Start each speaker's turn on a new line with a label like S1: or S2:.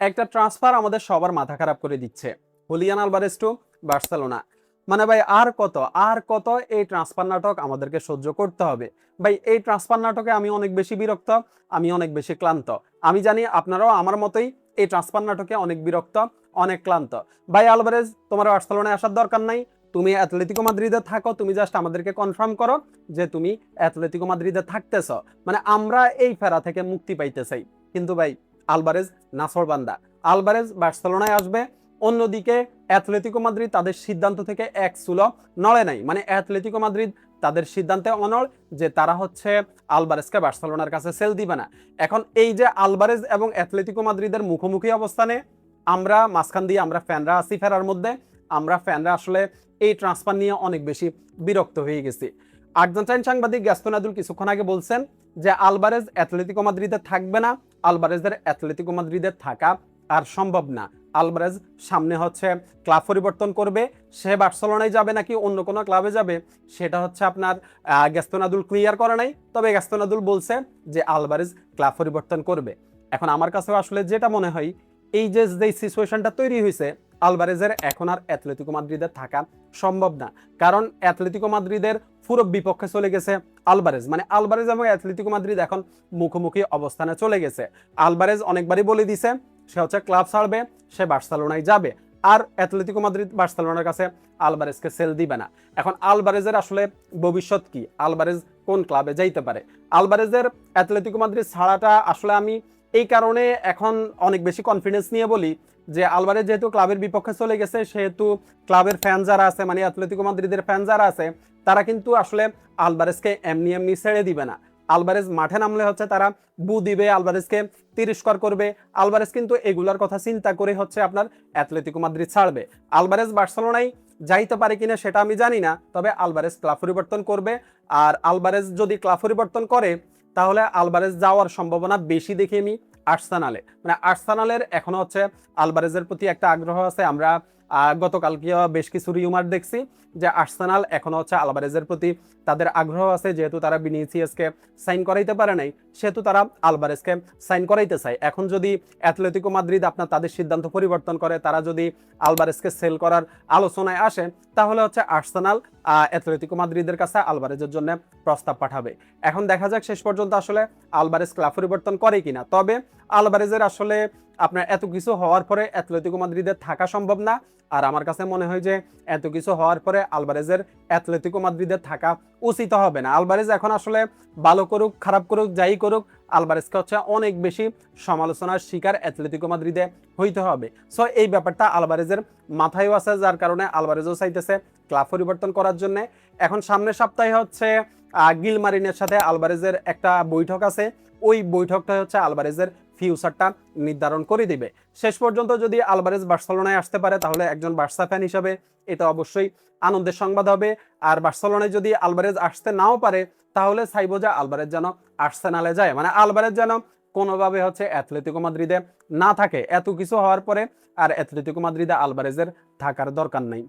S1: একটা ট্রান্সফার আমাদের সবার মাথা খারাপ করে দিচ্ছে, হুলিয়ান আলভারেজ টু বার্সেলোনা। মানে ভাই আর কত এই ট্রান্সফার নাটক আমাদেরকে সহ্য করতে হবে? ভাই এই ট্রান্সফার নাটকে আমি অনেক বেশি বিরক্ত, আমি অনেক বেশি ক্লান্ত। আমি জানি আপনারাও আমার মতোই এই ট্রান্সফার নাটকে অনেক বিরক্ত, অনেক ক্লান্ত। ভাই আলভারেজ, তোমার বার্সেলোনায় আসার দরকার নাই, তুমি অ্যাথলেটিকো মাদ্রিদে থাকো, তুমি জাস্ট আমাদেরকে কনফার্ম করো যে তুমি অ্যাথলেটিকো মাদ্রিদে থাকতেছ, মানে আমরা এই ফেরা থেকে মুক্তি পাইতে চাই। কিন্তু ভাই আলভারেজ নাছোড়বান্দা, আলভারেজ বার্সেলোনায় আসবে। অন্যদিকে অ্যাথলেটিকো মাদ্রিদ তাদের সিদ্ধান্ত থেকে এক চুলো নড়ে নাই, মানে অ্যাথলেটিকো মাদ্রিদ তাদের সিদ্ধান্তে অনড় যে তারা হচ্ছে আলভারেজকে বার্সেলোনার কাছে সেল দিবে না। এখন এই যে আলভারেজ এবং অ্যাথলেটিকো মাদ্রিদের মুখোমুখি অবস্থানে আমরা মাঝখান দিয়ে আমরা ফ্যানরা আছি ফেরার মধ্যে, আমরা ফ্যানরা আসলে এই ট্রান্সফার নিয়ে অনেক বেশি বিরক্ত হয়ে গেছি। আর্জেন্টাইন সাংবাদিক গ্যাস্টন আদুল কিছুক্ষণ আগে বলছেন যে আলভারেজ অ্যাথলেটিকো মাদ্রিদে থাকবে না, আলভারেজের অ্যাথলেটিকো মাদ্রিদে থাকা আর সম্ভব না। আলভারেজ সামনে হচ্ছে ক্লাব পরিবর্তন করবে, সে বার্সেলোনায় যাবে নাকি অন্য কোনো ক্লাবে যাবে সেটা হচ্ছে আপনার গ্যাস্টন আদুল ক্লিয়ার করে নাই। তবে গ্যাস্টন আদুল বলছে যে আলভারেজ ক্লাব পরিবর্তন করবে। এখন আমার কাছেও আসলে যেটা মনে হয়, এই যে সিচুয়েশনটা তৈরি হয়েছে, আলভারেজের এখন আর অ্যাথলেটিকো মাদ্রিদে থাকা সম্ভব না। কারণ অ্যাথলেটিকো মাদ্রিদের পুরো বিপক্ষে চলে গেছে আলভারেজ, মানে আলভারেজ এবং অ্যাথলেটিকো মাদ্রিদ এখন মুখোমুখি অবস্থানে চলে গেছে। আলভারেজ অনেকবারই বলে দিছে সে হচ্ছে ক্লাব ছাড়বে, সে বার্সেলোনায় যাবে, আর অ্যাথলেটিকো মাদ্রিদ বার্সেলোনার কাছে আলভারেজকে সেল দিবে না। এখন আলভারেজের আসলে ভবিষ্যৎ কি, আলভারেজ কোন ক্লাবে যাইতে পারে? আলভারেজের অ্যাথলেটিকো মাদ্রিদ ছাড়াটা আসলে আমি এই কারণে এখন অনেক বেশি কনফিডেন্স নিয়ে বলি যে আলভারেজ যেহেতু ক্লাবের বিপক্ষে চলে গেছে, সেহেতু ক্লাবের ফ্যান যারা আছে, মানে অ্যাথলেটিকো মাদ্রিদের ফ্যান যারা আছে, তারা কিন্তু আসলে আলভারেজকে এমনি এমনি ছেড়ে দিবে না। আলভারেজ মাঠে নামলে হচ্ছে তারা বু দিবে, আলভারেজকে তিরস্কার করবে। আলভারেজ কিন্তু এগুলার কথা চিন্তা করে হচ্ছে আপনার অ্যাথলেটিকো মাদ্রিদ ছাড়বে। আলভারেজ বার্সেলোনায় যাইতে পারে কিনা সেটা আমি জানি না, তবে আলভারেজ ক্লাব পরিবর্তন করবে। আর আলভারেজ যদি ক্লাব পরিবর্তন করে তাহলে আলভারেজ যাওয়ার সম্ভাবনা বেশি দেখি আমি আর্সেনালে, মানে আর্সেনালের এখনো হচ্ছে আলভারেজের প্রতি একটা আগ্রহ আছে। আমরা গতকালকে বেশ কিছু রিউমার দেখছি যে আর্সেনাল এখনো হচ্ছে আলভারেজের প্রতি তাদের আগ্রহ আছে, যেহেতু তারা ভিনিসিয়াসকে সাইন করাইতে পারে নাই, সেহেতু তারা আলভারেজকে সাইন করাইতে চায়। এখন যদি অ্যাথলেটিকো মাদ্রিদ আপনার তাদের সিদ্ধান্ত পরিবর্তন করে, তারা যদি আলভারেজকে সেল করার আলোচনায় আসে, তাহলে হচ্ছে আর্সেনাল অ্যাথলেটিকো মাদ্রিদের কাছে আলভারেজের জন্য প্রস্তাব পাঠাবে। এখন দেখা যাক শেষ পর্যন্ত আসলে আলভারেজ ক্লাব পরিবর্তন করে কিনা। তবে আলভারেজের আসলে আপনার এত কিছু হওয়ার পরে অ্যাথলেটিকো মাদ্রিদে থাকা সম্ভব না। আর আমার কাছে মনে হয় যে এত কিছু হওয়ার পরে আলভারেজের অ্যাথলেটিকো মাদ্রিদে থাকা উচিত হবে না। আলভারেজ এখন আসলে ভালো করুক খারাপ করুক যাই করুক, আলভারেজকে হচ্ছে অনেক বেশি সমালোচনার শিকার অ্যাথলেটিকো মাদ্রিদে হইতে হবে। সো এই ব্যাপারটা আলভারেজের মাথায়ও আছে, যার কারণে আলভারেজও চাইতেছে ক্লাব পরিবর্তন করার জন্য। এখন সামনের সপ্তাহে হচ্ছে গিলমারিনের সাথে আলভারেজের একটা বৈঠক আছে, ওই বৈঠকটা হচ্ছে আলভারেজের ফিউচারটা নির্ধারণ করে দিবে। শেষ পর্যন্ত যদি আলভারেজ বার্সেলোনায় আসতে পারে তাহলে একজন বার্সা ফ্যান হিসাবে এটা অবশ্যই আনন্দের সংবাদ হবে। আর বার্সেলোনায় যদি আলভারেজ আসতে নাও পারে তাহলে চাইবো যে আলভারেজ যেন আর্সেনালে যায়, মানে আলভারেজ যেন কোনোভাবে হচ্ছে অ্যাথলেটিকো মাদ্রিদে না থাকে। এত কিছু হওয়ার পরে আর অ্যাথলেটিকো মাদ্রিদে আলভারেজের থাকার দরকার নাই।